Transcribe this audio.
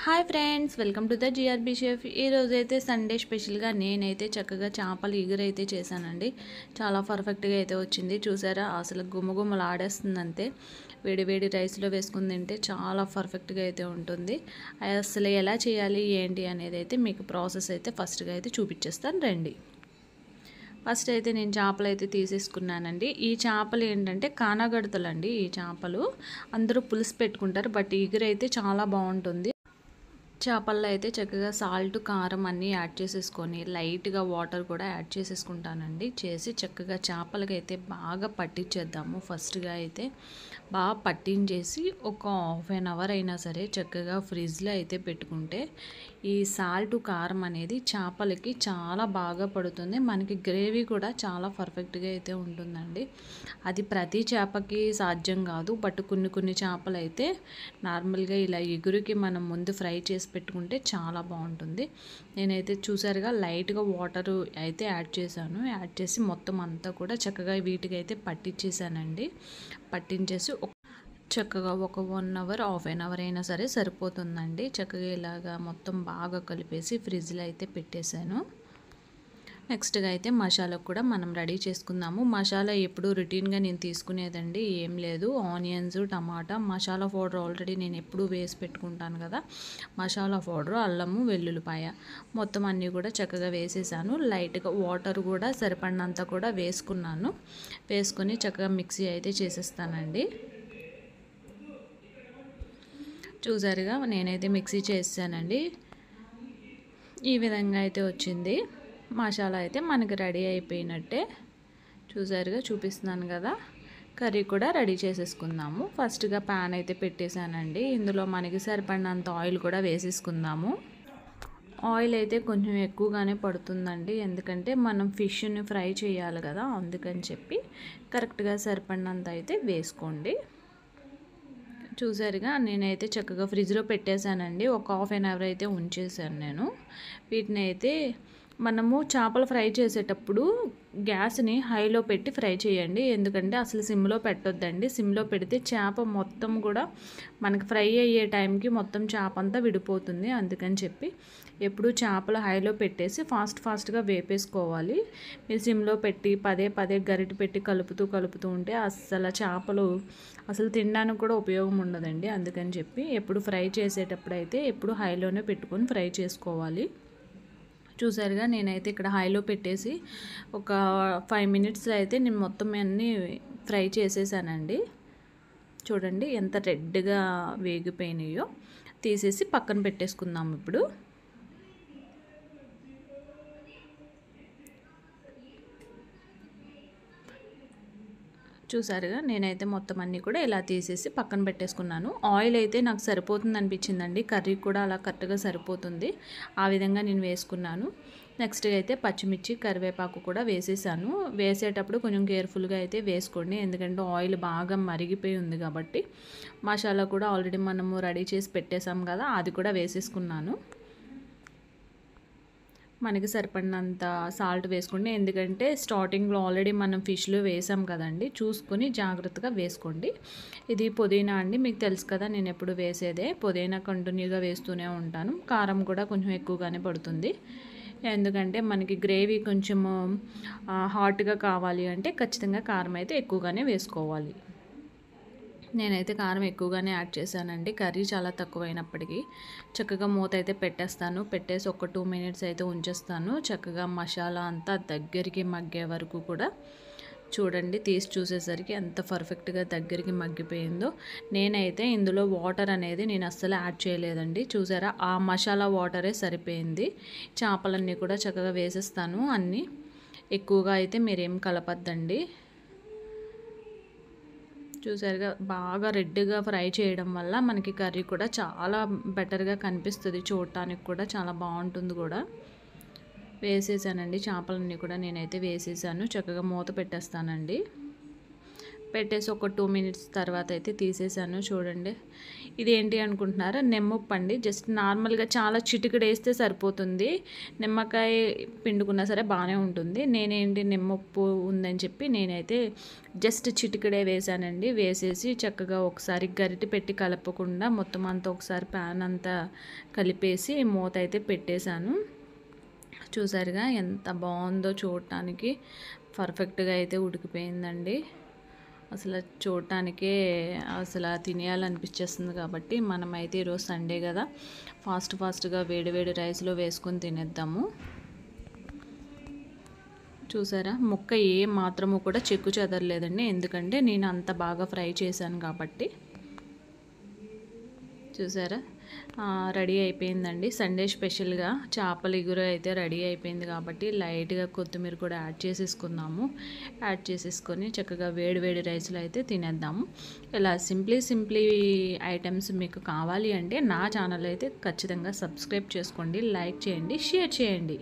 Hi friends, welcome to the GRB chef. ఈరోజైతే Sunday స్పెషల్గా నేనైతే చక్కగా చేపలు ఎగురైతే చేశానండి. చాలా పర్ఫెక్ట్గా అయితే వచ్చింది. చూసారా, అసలు గుమ్మగుమ్మలు ఆడేస్తుంది అంతే. వేడి వేడి రైస్లో వేసుకుని తింటే చాలా పర్ఫెక్ట్గా అయితే ఉంటుంది. అసలు ఎలా చేయాలి ఏంటి అనేది అయితే మీకు ప్రాసెస్ అయితే ఫస్ట్గా అయితే చూపించేస్తాను రండి. ఫస్ట్ అయితే నేను చేపలు అయితే తీసేసుకున్నానండి. ఈ చేపలు ఏంటంటే కానాగడతలండి. ఈ చేపలు అందరూ పులుసు పెట్టుకుంటారు, బట్ ఎగురైతే చాలా బాగుంటుంది. చేపల్లో అయితే చక్కగా సాల్ట్ కారం అన్నీ యాడ్ చేసేసుకొని లైట్గా వాటర్ కూడా యాడ్ చేసేసుకుంటానండి. చేసి చక్కగా చేపలకి అయితే బాగా పట్టించేద్దాము. ఫస్ట్గా అయితే బాగా పట్టించేసి ఒక హాఫ్ అన్ అవర్ అయినా సరే చక్కగా ఫ్రిడ్జ్లో అయితే పెట్టుకుంటే ఈ సాల్ట్ కారం అనేది చేపలకి చాలా బాగా పడుతుంది. మనకి గ్రేవీ కూడా చాలా పర్ఫెక్ట్గా అయితే ఉంటుందండి. అది ప్రతి చేపకి సాధ్యం కాదు, బట్ కొన్ని చేపలు అయితే నార్మల్గా ఇలా ఎగురుకి మనం ముందు ఫ్రై చేసి పెట్టుకుంటే చాలా బాగుంటుంది. నేనైతే చూసారుగా లైట్గా వాటర్ అయితే యాడ్ చేశాను. యాడ్ చేసి మొత్తం అంతా కూడా చక్కగా వీటికి అయితే పట్టించేసానండి. పట్టించేసి చక్కగా ఒక 1 అవర్ హాఫ్ అన్ అవర్ అయినా సరే సరిపోతుందండి. చక్కగా ఇలాగా మొత్తం బాగా కలిపేసి ఫ్రిడ్జ్లో అయితే పెట్టేశాను. నెక్స్ట్గా అయితే మసాలా కూడా మనం రెడీ చేసుకుందాము. మసాలా ఎప్పుడు రొటీన్గా నేను తీసుకునేదండి ఏం లేదు. ఆనియన్స్, టమాటా, మసాలా పౌడర్ ఆల్రెడీ నేను ఎప్పుడు వేసి పెట్టుకుంటాను కదా. మసాలా పౌడర్, అల్లము, వెల్లుల్లిపాయ మొత్తం అన్నీ కూడా చక్కగా వేసేసాను. లైట్గా వాటర్ కూడా సరిపడినంత కూడా వేసుకున్నాను. వేసుకొని చక్కగా మిక్సీ అయితే చేసేస్తానండి. చూసారుగా నేనైతే మిక్సీ చేసానండి. ఈ విధంగా అయితే వచ్చింది. మసాలా అయితే మనకి రెడీ అయిపోయినట్టే. చూసారుగా, చూపిస్తున్నాను కదా. కర్రీ కూడా రెడీ చేసేసుకుందాము. ఫస్ట్గా ప్యాన్ అయితే పెట్టేశానండి. ఇందులో మనకి సరిపడినంత ఆయిల్ కూడా వేసేసుకుందాము. ఆయిల్ అయితే కొంచెం ఎక్కువగానే పడుతుందండి, ఎందుకంటే మనం ఫిష్ని ఫ్రై చేయాలి కదా, అందుకని చెప్పి కరెక్ట్గా సరిపడినంత అయితే వేసుకోండి. చూసారుగా నేనైతే చక్కగా ఫ్రిడ్జ్లో పెట్టేశానండి. ఒక హాఫ్ అన్ అవర్ అయితే ఉంచేసాను నేను. వీటిని అయితే మనము చేపలు ఫ్రై చేసేటప్పుడు గ్యాస్ని హైలో పెట్టి ఫ్రై చేయండి, ఎందుకంటే అసలు సిమ్లో పెట్టొద్దండి. సిమ్లో పెడితే చేప మొత్తం కూడా మనకి ఫ్రై అయ్యే టైంకి మొత్తం చేప అంతా విడిపోతుంది. అందుకని చెప్పి ఎప్పుడు చేపలు హైలో పెట్టేసి ఫాస్ట్గా వేపేసుకోవాలి. మీరు సిమ్లో పెట్టి పదే గరిటె పెట్టి కలుపుతూ ఉంటే అస్సలు చేపలు అసలు తినడానికి కూడా ఉపయోగం ఉండదండి. అందుకని చెప్పి ఎప్పుడు ఫ్రై చేసేటప్పుడు అయితే ఎప్పుడు హైలోనే పెట్టుకొని ఫ్రై చేసుకోవాలి. చూసారుగా నేనైతే ఇక్కడ హైలో పెట్టేసి ఒక 5 మినిట్స్లో అయితే నేను మొత్తం అన్నీ ఫ్రై చేసేసానండి. చూడండి ఎంత రెడ్గా వేగిపోయినాయో. తీసేసి పక్కన పెట్టేసుకుందాం. ఇప్పుడు చూసారుగా నేనైతే మొత్తం అన్నీ కూడా ఇలా తీసేసి పక్కన పెట్టేసుకున్నాను. ఆయిల్ అయితే నాకు సరిపోతుంది అనిపించిందండి. కర్రీ కూడా అలా కరెక్ట్గా సరిపోతుంది. ఆ విధంగా నేను వేసుకున్నాను. నెక్స్ట్గా అయితే పచ్చిమిర్చి, కరివేపాకు కూడా వేసేసాను. వేసేటప్పుడు కొంచెం కేర్ఫుల్గా అయితే వేసుకోండి, ఎందుకంటే ఆయిల్ బాగా మరిగిపోయి ఉంది కాబట్టి. మసాలా కూడా ఆల్రెడీ మనము రెడీ చేసి పెట్టేసాం కదా, అది కూడా వేసేసుకున్నాను. మనకి సరిపడినంత సాల్ట్ వేసుకోండి, ఎందుకంటే స్టార్టింగ్లో ఆల్రెడీ మనం ఫిష్లో వేసాం కదండి, చూసుకొని జాగ్రత్తగా వేసుకోండి. ఇది పుదీనా అండి, మీకు తెలుసు కదా నేను ఎప్పుడు వేసేదే పుదీనా, కంటిన్యూగా వేస్తూనే ఉంటాను. కారం కూడా కొంచెం ఎక్కువగానే పడుతుంది, ఎందుకంటే మనకి గ్రేవీ కొంచెము హాట్గా కావాలి అంటే ఖచ్చితంగా కారం అయితే ఎక్కువగానే వేసుకోవాలి. నేనైతే కారం ఎక్కువగానే యాడ్ చేశానండి. కర్రీ చాలా తక్కువైనప్పటికీ చక్కగా మూత అయితే పెట్టేస్తాను. పెట్టేసి ఒక 2 మినిట్స్ అయితే ఉంచేస్తాను. చక్కగా మసాలా అంతా దగ్గరికి మగ్గే వరకు కూడా. చూడండి, తీసి చూసేసరికి ఎంత పర్ఫెక్ట్గా దగ్గరికి మగ్గిపోయిందో. నేనైతే ఇందులో వాటర్ అనేది నేను అస్సలు యాడ్ చేయలేదండి. చూసారా, ఆ మసాలా వాటరే సరిపోయింది. చేపలన్నీ కూడా చక్కగా వేసేస్తాను. అన్నీ ఎక్కువగా అయితే మీరేం కలపద్దండి. చూసారుగా, బాగా రెడ్గా ఫ్రై చేయడం వల్ల మనకి కర్రీ కూడా చాలా బెటర్గా కనిపిస్తుంది, చూడటానికి కూడా చాలా బాగుంటుంది కూడా. వేసేసానండి చేపలన్నీ కూడా నేనైతే వేసేసాను. చక్కగా మూత పెట్టేస్తానండి. పెట్టేసి ఒక 2 మినిట్స్ తర్వాత అయితే తీసేసాను. చూడండి, ఇదేంటి అనుకుంటున్నారా? నిమ్మప్పు అండి. జస్ట్ నార్మల్గా చాలా చిటికెడు వేస్తే సరిపోతుంది. నిమ్మకాయ పిండుకున్నా సరే బాగానే ఉంటుంది. నేనేంటి నిమ్మప్పు ఉందని చెప్పి నేనైతే జస్ట్ చిటికెడే వేసానండి. వేసేసి చక్కగా ఒకసారి గరిటె పెట్టి కలపకుండా మొత్తం అంతా ఒకసారి ప్యాన్ అంతా కలిపేసి మూత అయితే పెట్టేశాను. చూసారుగా ఎంత బాగుందో, చూడటానికి పర్ఫెక్ట్గా అయితే ఉడికిపోయిందండి. అసలు చూడటానికే అసలు తినేయాలనిపించేస్తుంది. కాబట్టి మనమైతే ఈరోజు సండే కదా, ఫాస్ట్గా వేడి వేడి రైస్లో వేసుకొని తినేద్దాము. చూసారా, ముక్క ఏ మాత్రము కూడా చెక్కు చెదరలేదండి, ఎందుకంటే నేను అంత బాగా ఫ్రై చేశాను కాబట్టి. చూసారా, రెడీ అయిపోయిందండి. సండే స్పెషల్గా చేపల ఇగురు అయితే రెడీ అయిపోయింది. కాబట్టి లైట్గా కొత్తిమీర కూడా యాడ్ చేసేసుకుందాము. యాడ్ చేసేసుకొని చక్కగా వేడి వేడి రైస్లో అయితే తినేద్దాము. ఇలా సింప్లీ ఐటమ్స్ మీకు కావాలి అంటే నా ఛానల్ అయితే ఖచ్చితంగా సబ్స్క్రైబ్ చేసుకోండి, లైక్ చేయండి, షేర్ చేయండి.